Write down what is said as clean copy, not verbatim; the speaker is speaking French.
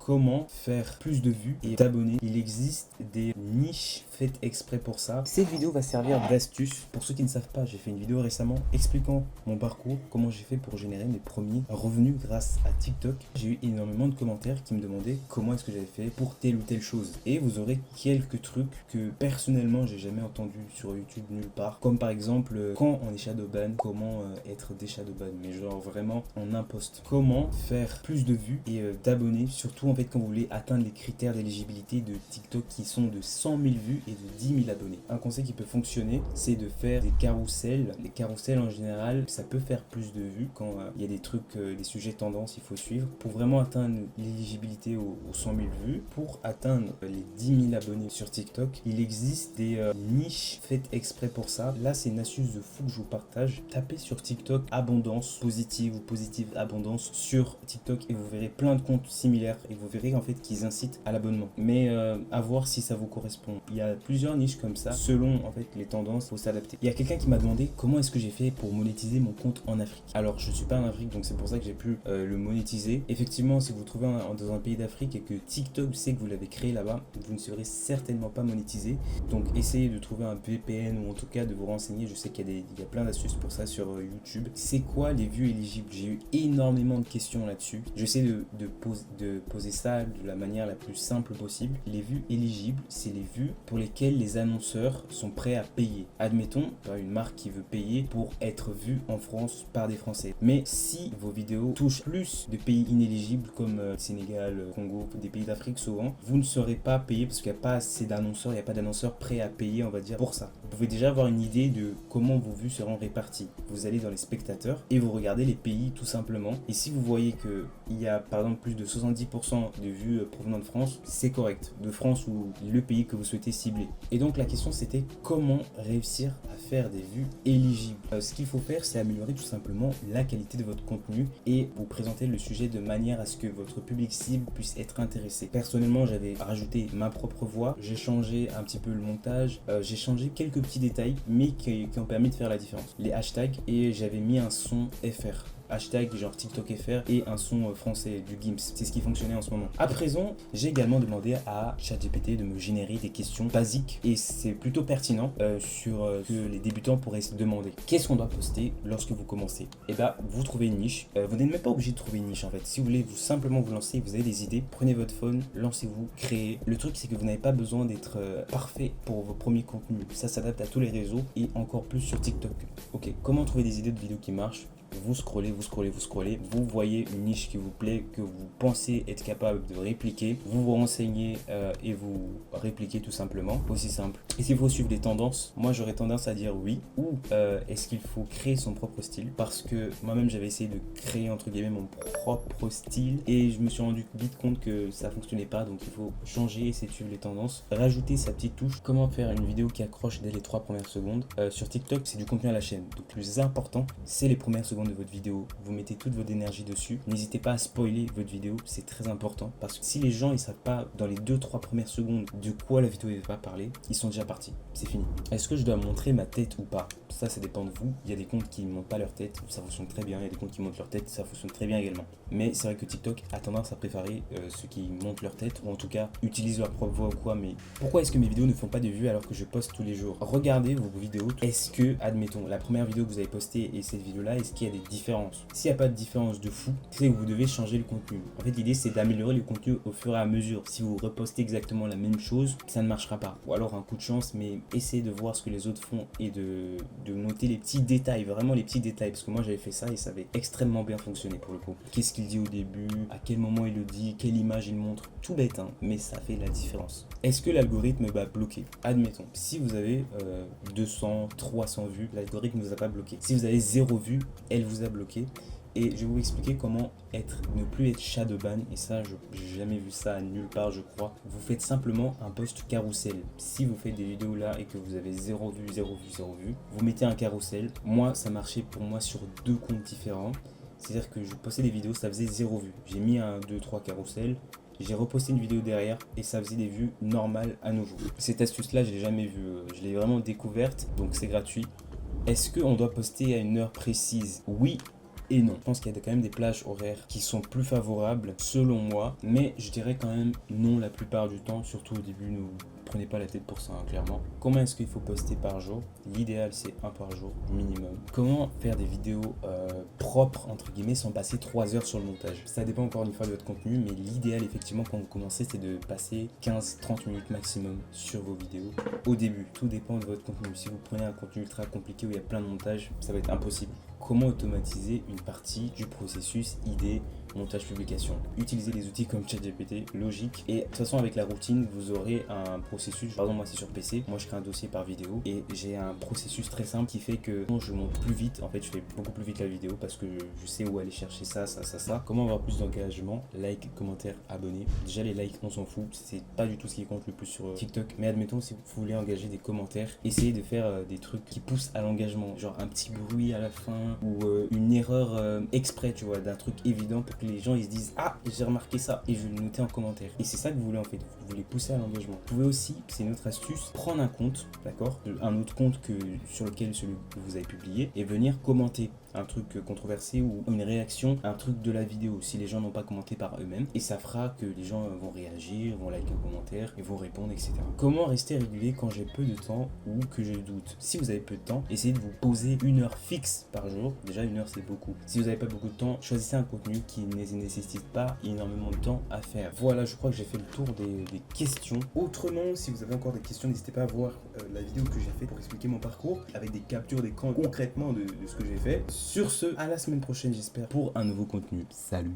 comment faire plus de vues et d'abonnés. Il existe des niches faites exprès pour ça. Cette vidéo va servir d'astuce. Pour ceux qui ne savent pas, j'ai fait une vidéo récemment expliquant mon parcours, comment j'ai fait pour générer mes premiers revenus grâce à TikTok. J'ai eu énormément de commentaires qui me demandaient comment est-ce que j'avais fait pour telle ou telle chose. Et vous aurez quelques trucs que personnellement j'ai jamais entendu sur YouTube nulle part. Comme par exemple, quand on est shadowban, comment être des shadowban, mais genre vraiment en imposte. Comment faire plus de vues et d'abonnés, surtout en fait quand vous voulez atteindre les critères d'éligibilité de TikTok qui sont de 100 000 vues et de 10 000 abonnés. Un conseil qui peut fonctionner, c'est de faire des carousels. Les carousels en général, ça peut faire plus de vues quand il y a des trucs, des sujets tendances, il faut suivre. Pour vraiment atteindre l'éligibilité aux 100 000 vues, pour atteindre les 10 000 abonnés sur TikTok, il existe des niches faites exprès pour ça. Là, c'est une astuce de fou que je vous partage. Tapez sur TikTok abondance positive ou positive abondance sur TikTok et vous verrez plein de comptes similaires et vous verrez en fait qu'ils incitent à l'abonnement. Mais à voir si ça vous correspond. Il y a plusieurs niches comme ça. Selon en fait les tendances, il faut s'adapter. Il y a quelqu'un qui m'a demandé comment est-ce que j'ai fait pour monétiser mon compte en Afrique. Alors, je suis pas en Afrique, donc c'est pour ça que j'ai pu le monétiser. Effectivement, si vous vous trouvez dans un pays d'Afrique et que TikTok sait que vous l'avez créé là-bas, vous ne serez certainement pas monétisé. Donc, essayez de trouver un VPN ou en tout cas de vous renseigner. Je sais qu'il y a plein d'astuces pour ça sur YouTube. C'est quoi les vues éligibles? J'ai eu énormément de questions là-dessus. J'essaie de poser ça de la manière la plus simple possible. Les vues éligibles, c'est les vues pour lesquelles les annonceurs sont prêts à payer. Admettons, une marque qui veut payer pour être vue en France par des Français. Mais si vos vidéos touchent plus de pays inéligibles comme Sénégal, Congo, des pays d'Afrique souvent, vous ne serez pas payé parce qu'il n'y a pas assez d'annonceurs, il n'y a pas d'annonceurs prêts à payer, on va dire, pour ça. Vous pouvez déjà avoir une idée de comment vos vues seront réparties. Vous allez dans les spectateurs et vous regardez les pays tout simplement. Et si vous voyez qu'il y a par exemple plus de 70% de vues provenant de France, c'est correct. De France ou le pays que vous souhaitez cibler. Et donc la question c'était comment réussir à faire des vues éligibles. Ce qu'il faut faire, c'est améliorer tout simplement la qualité de votre contenu et vous présenter le sujet de manière à ce que votre public cible puisse être intéressé. Personnellement, j'avais rajouté ma propre voix, j'ai changé un petit peu le montage, j'ai changé quelques petits détails, mais qui ont permis de faire la différence. Les hashtags, et j'avais mis un son FR. Hashtag genre TikTok FR et un son français du Gims. C'est ce qui fonctionnait en ce moment. À présent, j'ai également demandé à ChatGPT de me générer des questions basiques et c'est plutôt pertinent sur que les débutants pourraient se demander. Qu'est-ce qu'on doit poster lorsque vous commencez? Et bah, vous trouvez une niche. Vous n'êtes même pas obligé de trouver une niche en fait. Si vous voulez simplement vous lancer, vous avez des idées, prenez votre phone, lancez-vous, créez. Le truc, c'est que vous n'avez pas besoin d'être parfait pour vos premiers contenus. Ça s'adapte à tous les réseaux et encore plus sur TikTok. Ok, comment trouver des idées de vidéos qui marchent? Vous scrollez, vous voyez une niche qui vous plaît, que vous pensez être capable de répliquer, vous vous renseignez et vous répliquez tout simplement, aussi simple. Et s'il faut suivre des tendances, moi j'aurais tendance à dire oui, ou est-ce qu'il faut créer son propre style? Parce que moi-même j'avais essayé de créer entre guillemets mon propre style et je me suis rendu vite compte que ça fonctionnait pas, donc il faut changer, essayer de suivre les tendances, rajouter sa petite touche. Comment faire une vidéo qui accroche dès les 3 premières secondes? Sur TikTok, c'est du contenu à la chaîne, donc le plus important, c'est les premières secondes de votre vidéo. Vous mettez toute votre énergie dessus. N'hésitez pas à spoiler votre vidéo, c'est très important parce que si les gens ils savent pas dans les 2-3 premières secondes de quoi la vidéo va parler, ils sont déjà partis, c'est fini. Est-ce que je dois montrer ma tête ou pas? Ça dépend de vous. Il y a des comptes qui ne montrent pas leur tête, ça fonctionne très bien. Il y a des comptes qui montrent leur tête, ça fonctionne très bien également. Mais c'est vrai que TikTok a tendance à préférer ceux qui montrent leur tête ou en tout cas utilisent leur propre voix ou quoi. Mais pourquoi est-ce que mes vidéos ne font pas de vues alors que je poste tous les jours? Regardez vos vidéos. Est-ce que, admettons, la première vidéo que vous avez postée et cette vidéo-là, est-ce qu'il y a des différences? S'il n'y a pas de différence de fou, c'est que vous devez changer le contenu. En fait, l'idée, c'est d'améliorer le contenu au fur et à mesure. Si vous repostez exactement la même chose, ça ne marchera pas. Ou alors un coup de chance, mais essayez de voir ce que les autres font et de noter les petits détails, vraiment les petits détails. Parce que moi, j'avais fait ça et ça avait extrêmement bien fonctionné pour le coup. Qu'est-ce qu'il dit au début? À quel moment il le dit? Quelle image il montre? Tout bête, hein, mais ça fait la différence. Est-ce que l'algorithme va bloquer? Admettons, si vous avez 200, 300 vues, l'algorithme ne vous a pas bloqué. Si vous avez 0 vues, elle vous a bloqué. Et je vais vous expliquer comment ne plus être shadowban. Et ça, je n'ai jamais vu ça nulle part, je crois. Vous faites simplement un post carrousel. Si vous faites des vidéos là et que vous avez 0 vue, 0 vue, 0 vue, vous mettez un carrousel. Moi, ça marchait pour moi sur 2 comptes différents. C'est-à-dire que je postais des vidéos, ça faisait 0 vue. J'ai mis un, 2, 3 carrousel. J'ai reposté une vidéo derrière et ça faisait des vues normales à nouveau. Cette astuce-là, je l'ai jamais vue. Je l'ai vraiment découverte, donc c'est gratuit. Est-ce qu'on doit poster à une heure précise? Oui et non. Je pense qu'il y a quand même des plages horaires qui sont plus favorables selon moi, mais je dirais quand même non la plupart du temps, surtout au début. Ne prenez pas la tête pour ça, hein, clairement. Comment est-ce qu'il faut poster par jour? L'idéal, c'est un par jour minimum. Comment faire des vidéos propres entre guillemets sans passer 3 heures sur le montage? Ça dépend encore une fois de votre contenu, mais l'idéal effectivement quand vous commencez, c'est de passer 15-30 minutes maximum sur vos vidéos au début. Tout dépend de votre contenu. Si vous prenez un contenu ultra compliqué où il y a plein de montage, ça va être impossible. Comment automatiser une partie du processus idée, montage, publication? Utilisez des outils comme ChatGPT, logique. Et de toute façon, avec la routine, vous aurez un processus. Par exemple, moi, c'est sur PC. Moi, je crée un dossier par vidéo et j'ai un processus très simple qui fait que quand je monte plus vite, en fait, je fais beaucoup plus vite la vidéo parce que je sais où aller chercher ça. Comment avoir plus d'engagement? Like, commentaire, abonné. Déjà, les likes, on s'en fout. C'est pas du tout ce qui compte le plus sur TikTok. Mais admettons, si vous voulez engager des commentaires, essayez de faire des trucs qui poussent à l'engagement. Genre un petit bruit à la fin ou une erreur exprès, tu vois, d'un truc évident pour que les gens ils se disent ah j'ai remarqué ça et je vais le noter en commentaire. Et c'est ça que vous voulez en fait, vous voulez pousser à l'engagement. Vous pouvez aussi, c'est une autre astuce, prendre un compte, d'accord, un autre compte que sur lequel celui que vous avez publié et venir commenter un truc controversé ou une réaction à un truc de la vidéo si les gens n'ont pas commenté par eux-mêmes, et ça fera que les gens vont réagir, vont liker un commentaire et vont répondre, etc. Comment rester régulier quand j'ai peu de temps ou que je doute? Si vous avez peu de temps, essayez de vous poser 1 heure fixe par jour. Déjà 1 heure c'est beaucoup. Si vous n'avez pas beaucoup de temps, choisissez un contenu qui ne nécessite pas énormément de temps à faire. Voilà, je crois que j'ai fait le tour des questions. Autrement, si vous avez encore des questions, n'hésitez pas à voir la vidéo que j'ai fait pour expliquer mon parcours avec des captures d'écran concrètement de ce que j'ai fait. Sur ce, à la semaine prochaine, j'espère, pour un nouveau contenu. Salut!